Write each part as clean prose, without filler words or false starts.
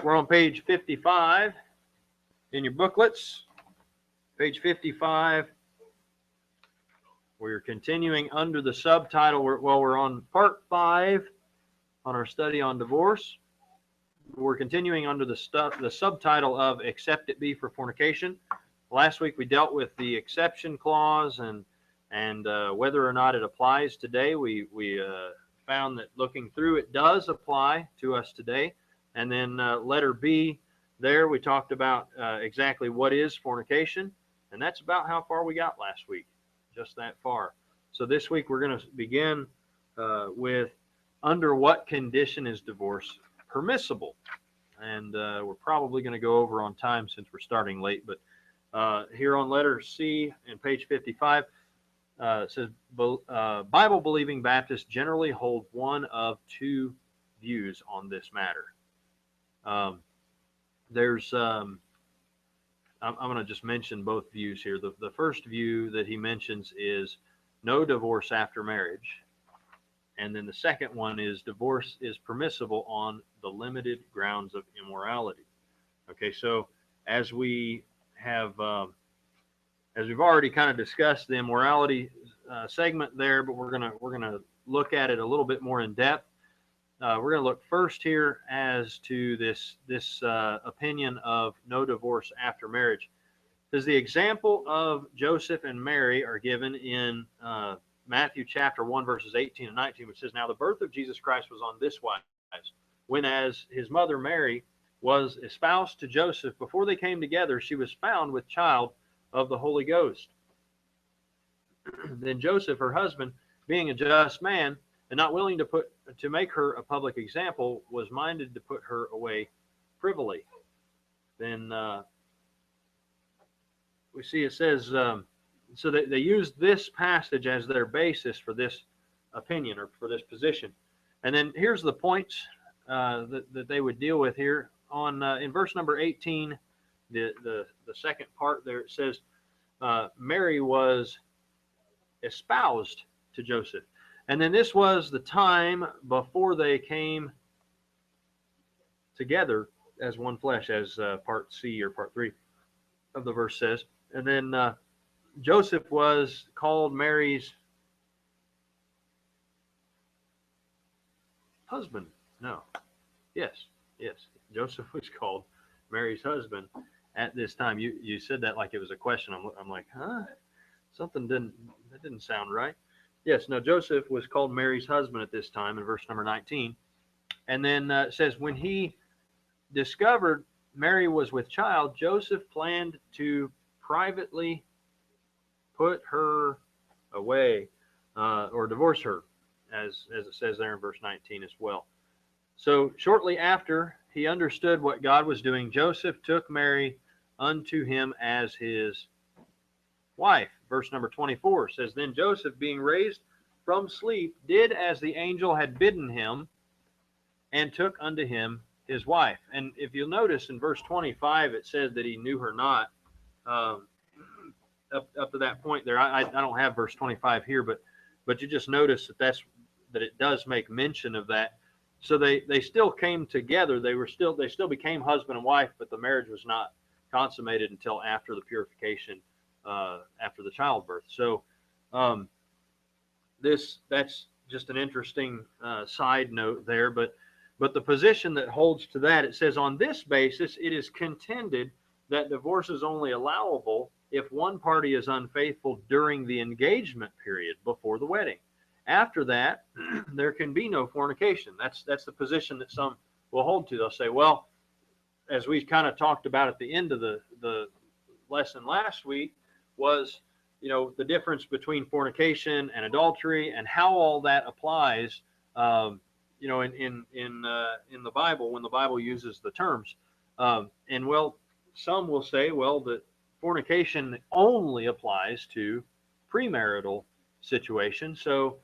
We're on page 55 in your booklets. Page 55. We're continuing under the subtitle. We're on part 5 on our study on divorce. We're continuing under the subtitle of Except It Be for Fornication. Last week we dealt with the exception clause and whether or not it applies today. We found that looking through it does apply to us today. And then letter B there, we talked about exactly what is fornication. And that's about how far we got last week, just that far. So this week we're going to begin with under what condition is divorce permissible? And we're probably going to go over on time since we're starting late. But here on letter C in page 55, it says, Bible-believing Baptists generally hold one of two views on this matter. I'm going to just mention both views here. The first view that he mentions is no divorce after marriage. And then the second one is divorce is permissible on the limited grounds of immorality. Okay, so as we have, as we've already kind of discussed the immorality segment there, but we're gonna look at it a little bit more in depth. We're going to look first here as to this opinion of no divorce after marriage. Because the example of Joseph and Mary are given in Matthew chapter 1, verses 18 and 19, which says, Now the birth of Jesus Christ was on this wise, when as his mother Mary was espoused to Joseph, before they came together, she was found with child of the Holy Ghost. Then Joseph, her husband, being a just man, and not willing to make her a public example, was minded to put her away privily. Then we see it says, so they used this passage as their basis for this opinion or for this position. And then here's the points that they would deal with here. On in verse number 18, the second part there, it says, Mary was espoused to Joseph. And then this was the time before they came together as one flesh, as part C or part 3 of the verse says. And then Joseph was called Mary's husband. No. Yes. Joseph was called Mary's husband at this time. You said that like it was a question. I'm like, huh? That didn't sound right. Yes, no, Joseph was called Mary's husband at this time in verse number 19. And then it says, when he discovered Mary was with child, Joseph planned to privately put her away or divorce her, as it says there in verse 19 as well. So shortly after he understood what God was doing, Joseph took Mary unto him as his wife. Verse number 24 says, Then Joseph, being raised from sleep, did as the angel had bidden him, and took unto him his wife. And if you'll notice in verse 25, it says that he knew her not. Up to that point there, I don't have verse 25 here, but you just notice that it does make mention of that. So they still came together. They still became husband and wife, but the marriage was not consummated until after the purification, after the childbirth. So that's just an interesting side note there. But the position that holds to that, it says, on this basis, it is contended that divorce is only allowable if one party is unfaithful during the engagement period before the wedding. After that, there can be no fornication. That's the position that some will hold to. They'll say, well, as we kind of talked about at the end of the lesson last week, was the difference between fornication and adultery and how all that applies in the Bible when the Bible uses the terms. And well, some will say, well, that fornication only applies to premarital situations. So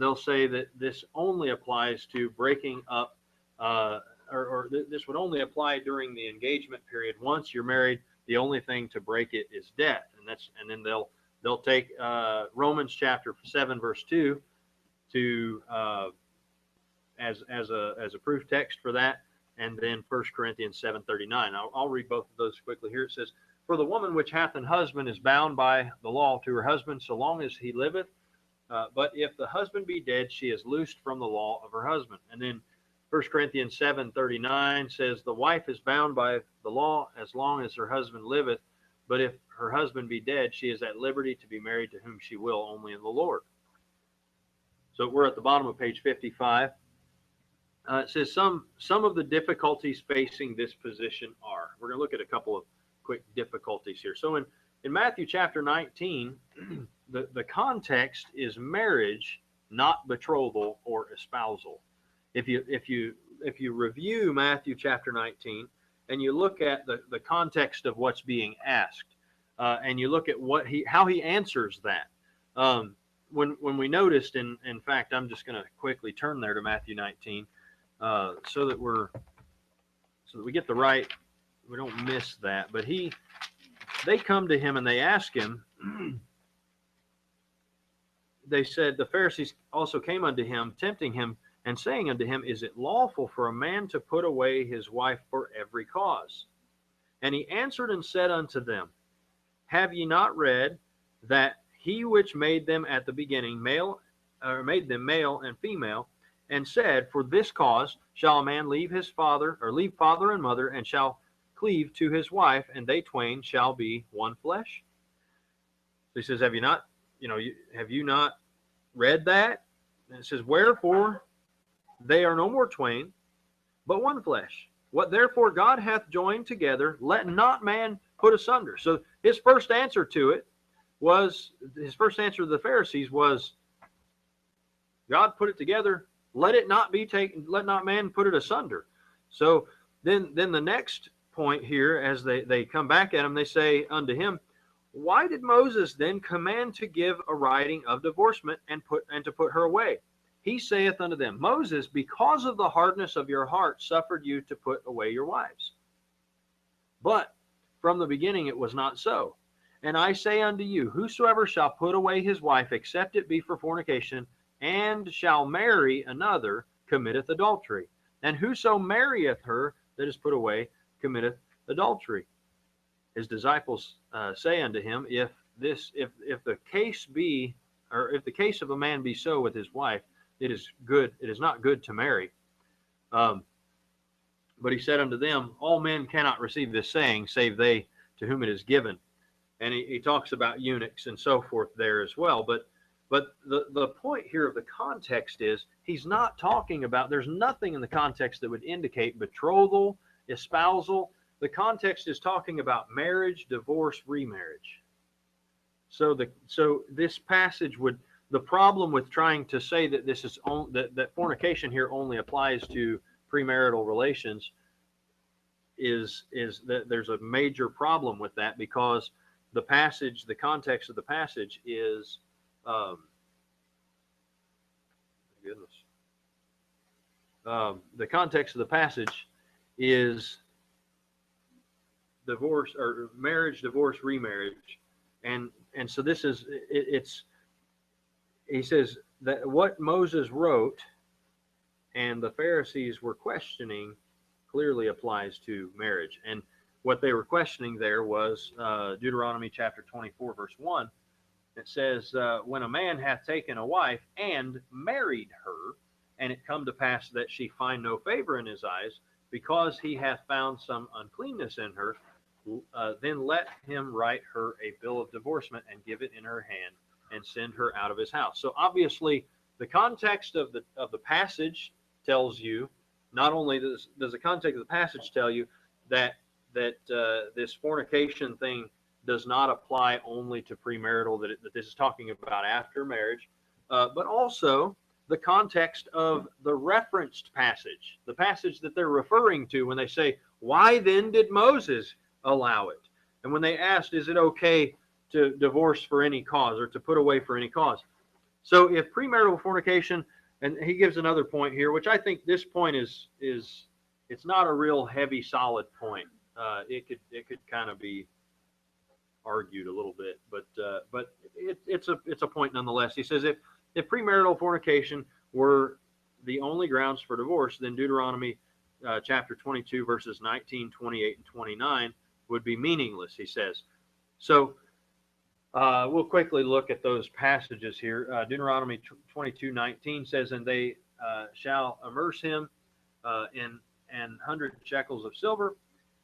they'll say that this only applies to breaking up, or this would only apply during the engagement period. Once you're married, the only thing to break it is death, and then they'll take Romans chapter 7 verse 2 to as a proof text for that. and then 1 Corinthians 7:39. I'll read both of those quickly here. It says, "For the woman which hath an husband is bound by the law to her husband so long as he liveth. But if the husband be dead, she is loosed from the law of her husband." And then 1 Corinthians 7:39 says, "The wife is bound by the law as long as her husband liveth. But if her husband be dead, she is at liberty to be married to whom she will, only in the Lord." So we're at the bottom of page 55. It says some of the difficulties facing this position are. We're going to look at a couple of quick difficulties here. So in Matthew chapter 19, the context is marriage, not betrothal or espousal. If you review Matthew chapter 19 and you look at the context of what's being asked, and you look at how he answers that, when we noticed, in fact, I'm just going to quickly turn there to Matthew 19, so that we get the right, we don't miss that. But they come to him and they ask him. They said, "The Pharisees also came unto him, tempting him, and saying unto him, Is it lawful for a man to put away his wife for every cause? And he answered and said unto them, Have ye not read that he which made them at the beginning made them male and female, and said, For this cause shall a man leave father and mother, and shall cleave to his wife, and they twain shall be one flesh?" So he says, have you not read that? And it says, "Wherefore they are no more twain, but one flesh. What therefore God hath joined together, let not man put asunder." So his first answer to the Pharisees was, God put it together, let it not be taken, let not man put it asunder. So then the next point here, as they come back at him, they say unto him, "Why did Moses then command to give a writing of divorcement and to put her away? He saith unto them, Moses, because of the hardness of your heart, suffered you to put away your wives. But from the beginning it was not so. And I say unto you, whosoever shall put away his wife, except it be for fornication, and shall marry another, committeth adultery. And whoso marrieth her that is put away, committeth adultery." His disciples say unto him, if the case of a man be so with his wife, it is not good to marry. But he said unto them, all men cannot receive this saying, save they to whom it is given. And he talks about eunuchs and so forth there as well. But the point here of the context is, he's not talking about, there's nothing in the context that would indicate betrothal, espousal. The context is talking about marriage, divorce, remarriage. So this passage the problem with trying to say that this is that fornication here only applies to premarital relations is that there's a major problem with that, because the context of the passage is the context of the passage is divorce, or marriage, divorce, remarriage, and so this is he says that what Moses wrote and the Pharisees were questioning clearly applies to marriage. And what they were questioning there was Deuteronomy chapter 24 verse 1. It says, when a man hath taken a wife and married her, and it come to pass that she find no favor in his eyes, because he hath found some uncleanness in her, then let him write her a bill of divorcement and give it in her hand and send her out of his house. So obviously the context of the passage tells you, not only does the context of the passage tell you that this fornication thing does not apply only to premarital, that this is talking about after marriage, but also the context of the referenced passage, the passage that they're referring to when they say, why then did Moses allow it? And when they asked, is it okay to divorce for any cause, or to put away for any cause? So if premarital fornication, and he gives another point here, which I think this point is it's not a real heavy, solid point. It could kind of be argued a little bit, but it's a point nonetheless. He says if premarital fornication were the only grounds for divorce, then Deuteronomy chapter 22, verses 19, 28, and 29 would be meaningless, he says. So we'll quickly look at those passages here. Deuteronomy 22:19 says, and they shall immerse him in 100 shekels of silver,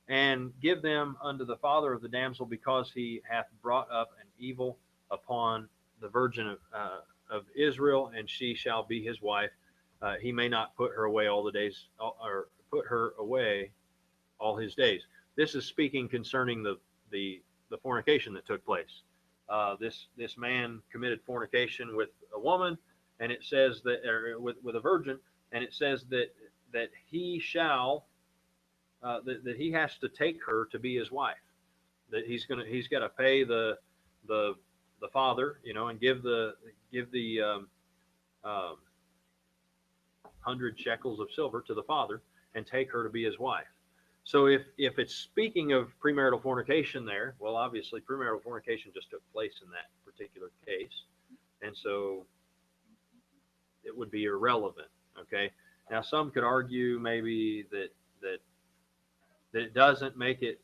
and give them unto the father of the damsel, because he hath brought up an evil upon the virgin of Israel, and she shall be his wife. He may not put her away all the days, or put her away all his days. This is speaking concerning the fornication that took place. This man committed fornication with a woman, and it says that, or with a virgin, and it says that he shall that he has to take her to be his wife. That he's got to pay the father, and give the 100 shekels of silver to the father and take her to be his wife. So if it's speaking of premarital fornication there, well, obviously premarital fornication just took place in that particular case, and so it would be irrelevant. Okay. Now some could argue maybe that it doesn't make it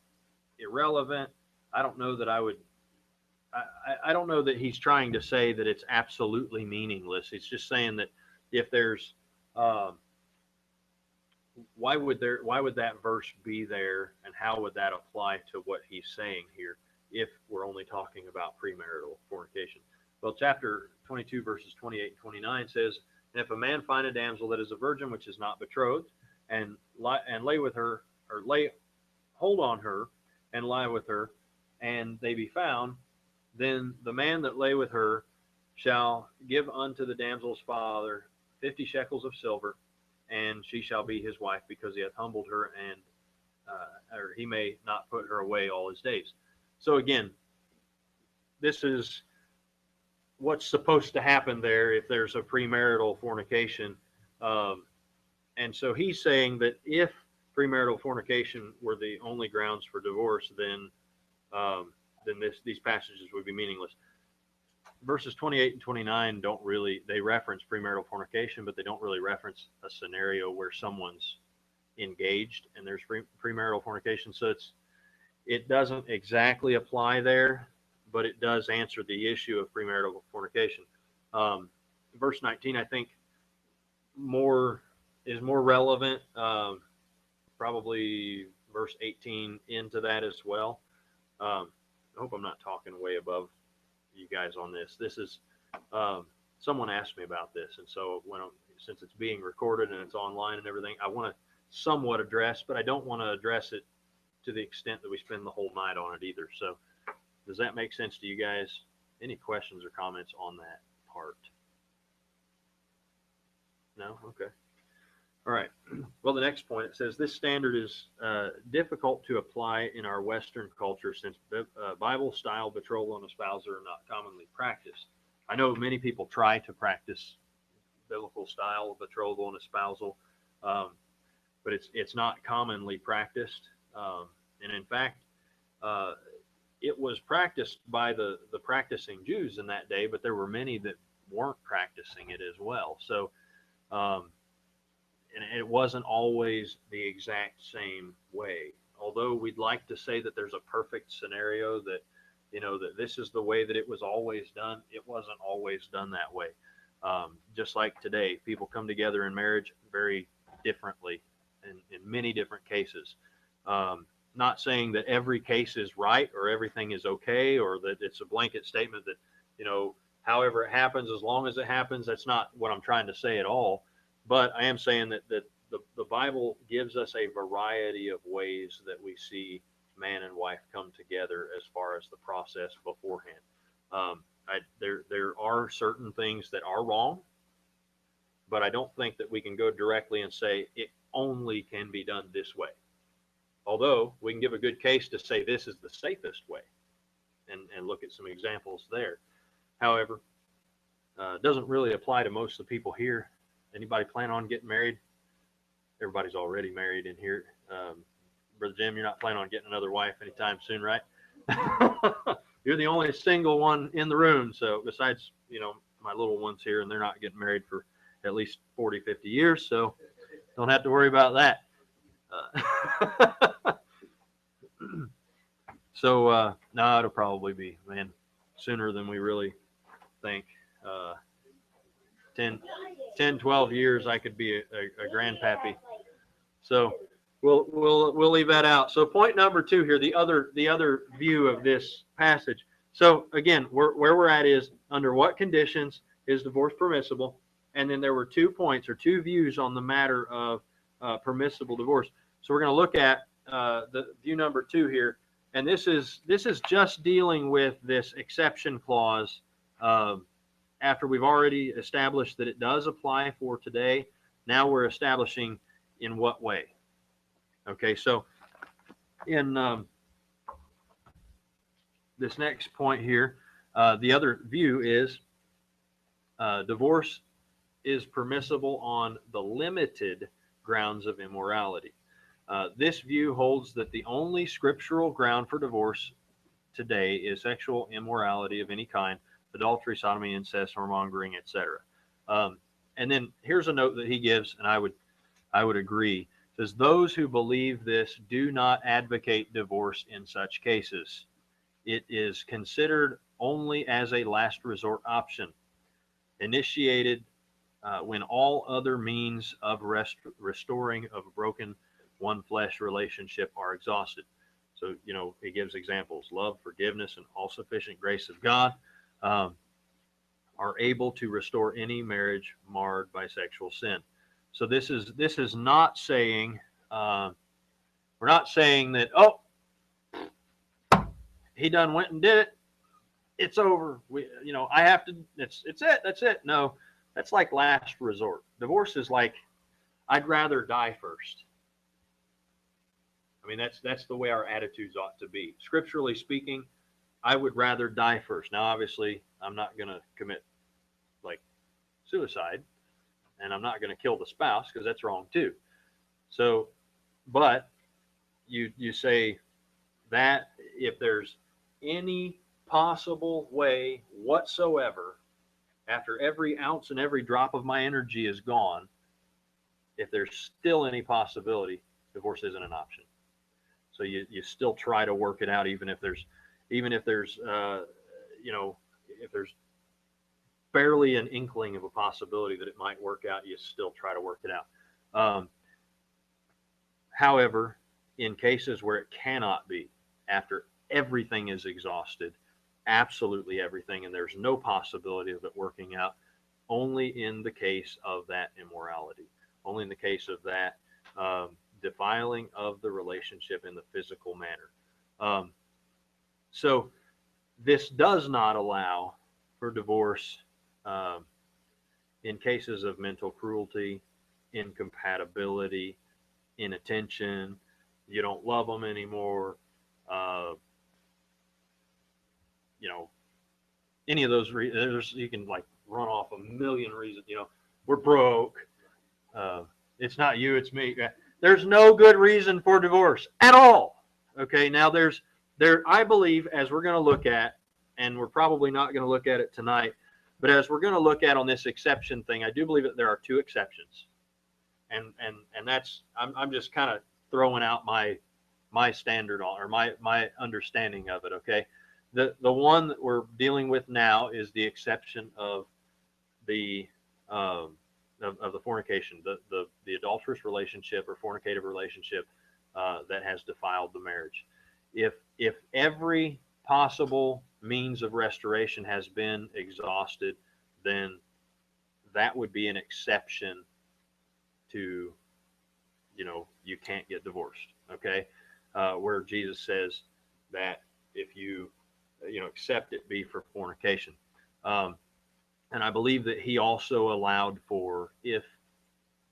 irrelevant. I don't know that I would. I don't know that he's trying to say that it's absolutely meaningless. He's just saying that if there's why would that verse be there, and how would that apply to what he's saying here if we're only talking about premarital fornication? Well, chapter 22 verses 28 and 29 says, and if a man find a damsel that is a virgin which is not betrothed, and lay with her, or lay hold on her and lie with her, and they be found, then the man that lay with her shall give unto the damsel's father 50 shekels of silver, and she shall be his wife, because he hath humbled her, and or he may not put her away all his days. So again, this is what's supposed to happen there if there's a premarital fornication. And so he's saying that if premarital fornication were the only grounds for divorce, then these passages would be meaningless. Verses 28 and 29 don't really, they reference premarital fornication, but they don't really reference a scenario where someone's engaged and there's premarital fornication. So it doesn't exactly apply there, but it does answer the issue of premarital fornication. Verse 19, I think, is more relevant. Probably verse 18 into that as well. I hope I'm not talking way above you guys on this. This is someone asked me about this, and so since it's being recorded and it's online and everything, I want to somewhat address, but I don't want to address it to the extent that we spend the whole night on it either. So does that make sense to you guys? Any questions or comments on that part? No? Okay. All right. Well, the next point, it says this standard is difficult to apply in our Western culture, since Bible-style betrothal and espousal are not commonly practiced. I know many people try to practice biblical style betrothal and espousal, but it's not commonly practiced. And in fact, it was practiced by the practicing Jews in that day, but there were many that weren't practicing it as well. So, and it wasn't always the exact same way. Although we'd like to say that there's a perfect scenario, that that this is the way that it was always done, it wasn't always done that way. Just like today, people come together in marriage very differently in many different cases. Not saying that every case is right or everything is okay, or that it's a blanket statement that, however it happens, as long as it happens. That's not what I'm trying to say at all. But I am saying that the Bible gives us a variety of ways that we see man and wife come together as far as the process beforehand. There are certain things that are wrong, but I don't think that we can go directly and say it only can be done this way. Although we can give a good case to say this is the safest way, and look at some examples there. However, it doesn't really apply to most of the people here. Anybody plan on getting married? Everybody's already married in here. Brother Jim, you're not planning on getting another wife anytime soon, right? You're the only single one in the room. So besides, my little ones here, and they're not getting married for at least 40, 50 years. So don't have to worry about that. So no, it'll probably be, man, sooner than we really think. Uh, 10, 12 years, I could be a grandpappy. So we'll leave that out. So point number 2 here, the other view of this passage. So again, where we're at is under what conditions is divorce permissible, and then there were 2 points or 2 views on the matter of permissible divorce. So we're going to look at the view number 2 here, and this is just dealing with this exception clause. After we've already established that it does apply for today, now we're establishing in what way. Okay, so in this next point here, the other view is divorce is permissible on the limited grounds of immorality. This view holds that the only scriptural ground for divorce today is sexual immorality of any kind, adultery, sodomy, incest, whoremongering, etc. And then here's a note that he gives, and I would agree. It says those who believe this do not advocate divorce in such cases. It is considered only as a last resort option, initiated when all other means of restoring of a broken one flesh relationship are exhausted. So, he gives examples: love, forgiveness, and all sufficient grace of God are able to restore any marriage marred by sexual sin. So this is not saying, we're not saying that, oh, he done went and did it, it's over. I have to, it's it, that's it. No, that's like last resort. Divorce is like, I'd rather die first. I mean, that's the way our attitudes ought to be. Scripturally speaking, I would rather die first. Now, obviously, I'm not going to commit like suicide, and I'm not going to kill the spouse, because that's wrong too. So, but you say that if there's any possible way whatsoever, after every ounce and every drop of my energy is gone, if there's still any possibility, divorce isn't an option. So you still try to work it out, even if there's if there's barely an inkling of a possibility that it might work out, you still try to work it out. However, in cases where it cannot be, after everything is exhausted, absolutely everything, and there's no possibility of it working out, only in the case of that immorality, only in the case of that defiling of the relationship in the physical manner. So this does not allow for divorce in cases of mental cruelty, incompatibility, inattention, you don't love them anymore, any of those reasons. You can like run off a million reasons. We're broke. It's not you, it's me. There's no good reason for divorce at all. Okay, now I believe, as we're going to look at, and we're probably not going to look at it tonight, but as we're going to look at on this exception thing, I do believe that there are 2 exceptions, and that's I'm just kind of throwing out my standard on, or my understanding of it. Okay, the one that we're dealing with now is the exception of the of the fornication, the adulterous relationship or fornicative relationship that has defiled the marriage. If every possible means of restoration has been exhausted, then that would be an exception to, you can't get divorced. Okay, where Jesus says that if you accept it be for fornication. And I believe that he also allowed for, if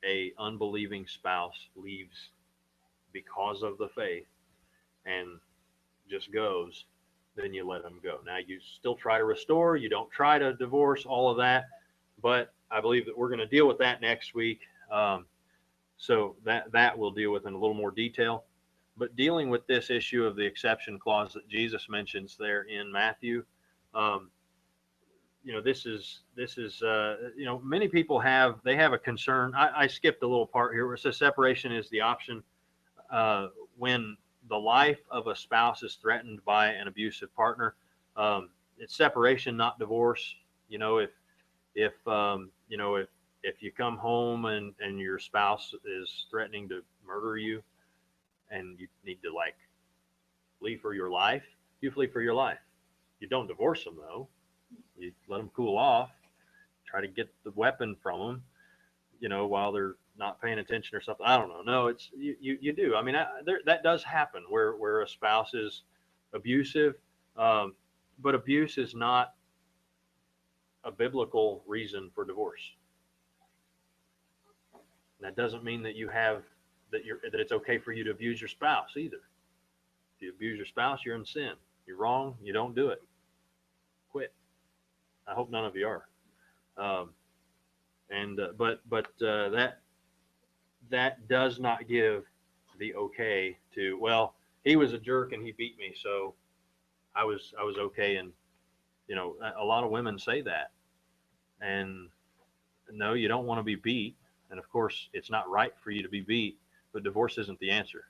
a unbelieving spouse leaves because of the faith and just goes, then you let them go. Now, you still try to restore, you don't try to divorce, all of that, but I believe that we're going to deal with that next week. So that we'll deal with in a little more detail. But dealing with this issue of the exception clause that Jesus mentions there in Matthew, this is many people have a concern. I skipped a little part here where it says separation is the option when the life of a spouse is threatened by an abusive partner, it's separation, not divorce. You know, if you know, if you come home and your spouse is threatening to murder you and you need to like flee for your life, you flee for your life. You don't divorce them though. You let them cool off, try to get the weapon from them, you know, while they're not paying attention or something. I don't know. No, it's you do. I mean, that does happen where a spouse is abusive, but abuse is not a biblical reason for divorce. That doesn't mean that that it's okay for you to abuse your spouse either. If you abuse your spouse, you're in sin. You're wrong. You don't do it. Quit. I hope none of you are. That does not give the okay to, well, he was a jerk and he beat me, so I was okay. And you know, a lot of women say that, and no, you don't want to be beat. And of course, it's not right for you to be beat, but divorce isn't the answer.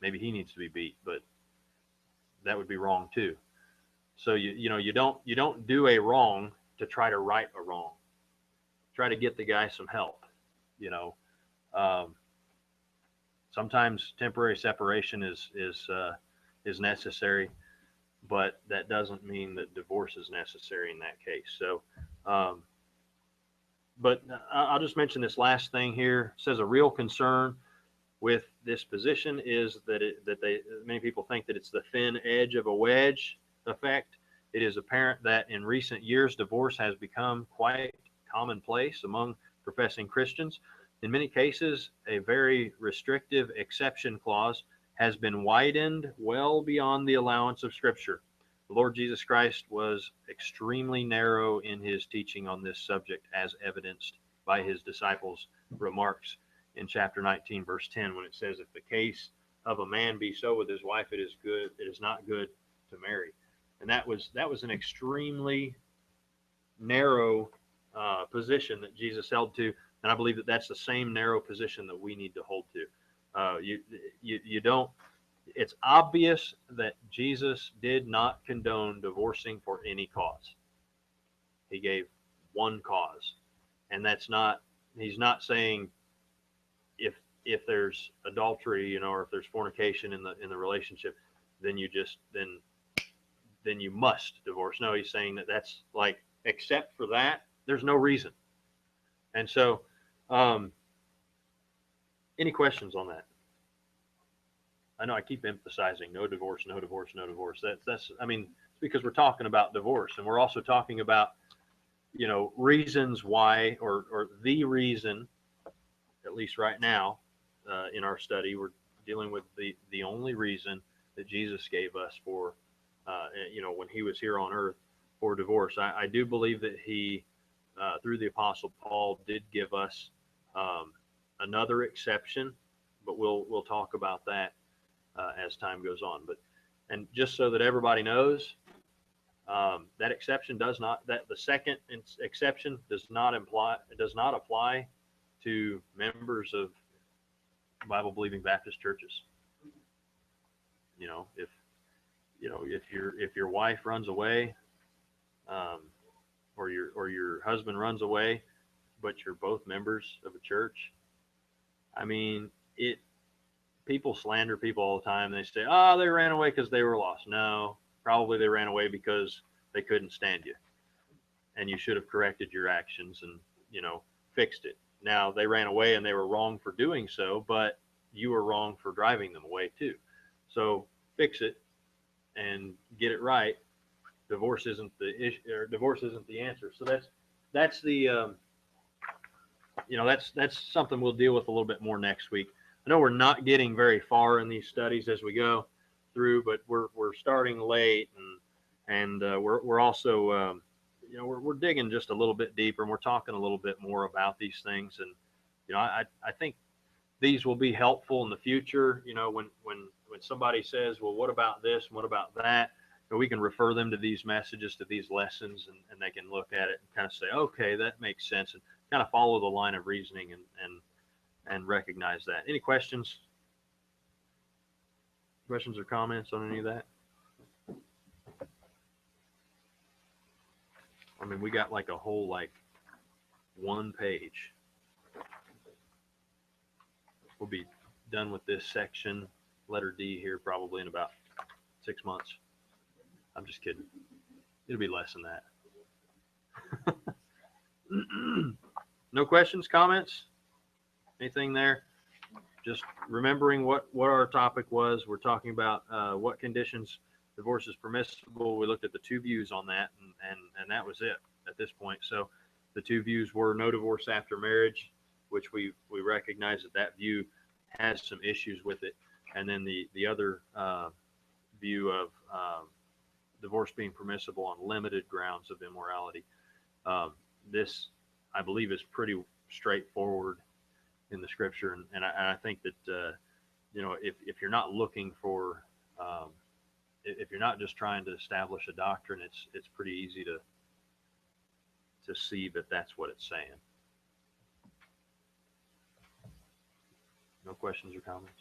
Maybe he needs to be beat, but that would be wrong too. So you don't do a wrong to try to right a wrong. Try to get the guy some help. You know, sometimes temporary separation is necessary, but that doesn't mean that divorce is necessary in that case. So, but I'll just mention this last thing here. It says a real concern with this position is that many people think that it's the thin edge of a wedge effect. It is apparent that in recent years, divorce has become quite commonplace among professing Christians. In many cases, a very restrictive exception clause has been widened well beyond the allowance of Scripture. The Lord Jesus Christ was extremely narrow in his teaching on this subject, as evidenced by his disciples' remarks in chapter 19, verse 10, when it says, if the case of a man be so with his wife, it is not good to marry. And that was an extremely narrow position that Jesus held to, and I believe that that's the same narrow position that we need to hold to. You don't. It's obvious that Jesus did not condone divorcing for any cause. He gave one cause, and that's not. He's not saying if there's adultery, you know, or if there's fornication in the relationship, then you must divorce. No, he's saying that's like, except for that, there's no reason. And so, any questions on that? I know I keep emphasizing no divorce, no divorce, no divorce. That's I mean, it's because we're talking about divorce, and we're also talking about, you know, reasons why, or the reason, at least right now, in our study, we're dealing with the only reason that Jesus gave us for, you know, when he was here on earth, for divorce. I do believe that he, through the Apostle Paul, did give us another exception, but we'll talk about that as time goes on. And just so that everybody knows, that exception the second exception does not apply to members of Bible believing Baptist churches. You know, if your wife runs away, or your husband runs away, but you're both members of a church, I mean, people slander people all the time. They say, oh, they ran away because they were lost. No, probably they ran away because they couldn't stand you, and you should have corrected your actions and, you know, fixed it. Now, they ran away and they were wrong for doing so, but you were wrong for driving them away too. So fix it and get it right. Divorce isn't the issue, or divorce isn't the answer. So that's the you know, that's something we'll deal with a little bit more next week. I know we're not getting very far in these studies as we go through, but we're starting late, and we're also you know, we're digging just a little bit deeper, and we're talking a little bit more about these things. And you know, I think these will be helpful in the future. You know, when somebody says, well, what about this and what about that, so we can refer them to these messages, to these lessons, and they can look at it and kind of say, okay, that makes sense, and kind of follow the line of reasoning and and recognize that. Any questions? Questions or comments on any of that? I mean, we got like a whole like 1 page. We'll be done with this section, letter D here, probably in about 6 months. I'm just kidding. It'll be less than that. No questions, comments? Anything there? Just remembering what our topic was. We're talking about what conditions divorce is permissible. We looked at the 2 views on that, and that was it at this point. So the 2 views were no divorce after marriage, which we recognize that view has some issues with it, and then the other view of divorce being permissible on limited grounds of immorality. This, I believe, is pretty straightforward in the scripture, and I think that if you're not looking for if you're not just trying to establish a doctrine, it's pretty easy to see that that's what it's saying. No questions or comments?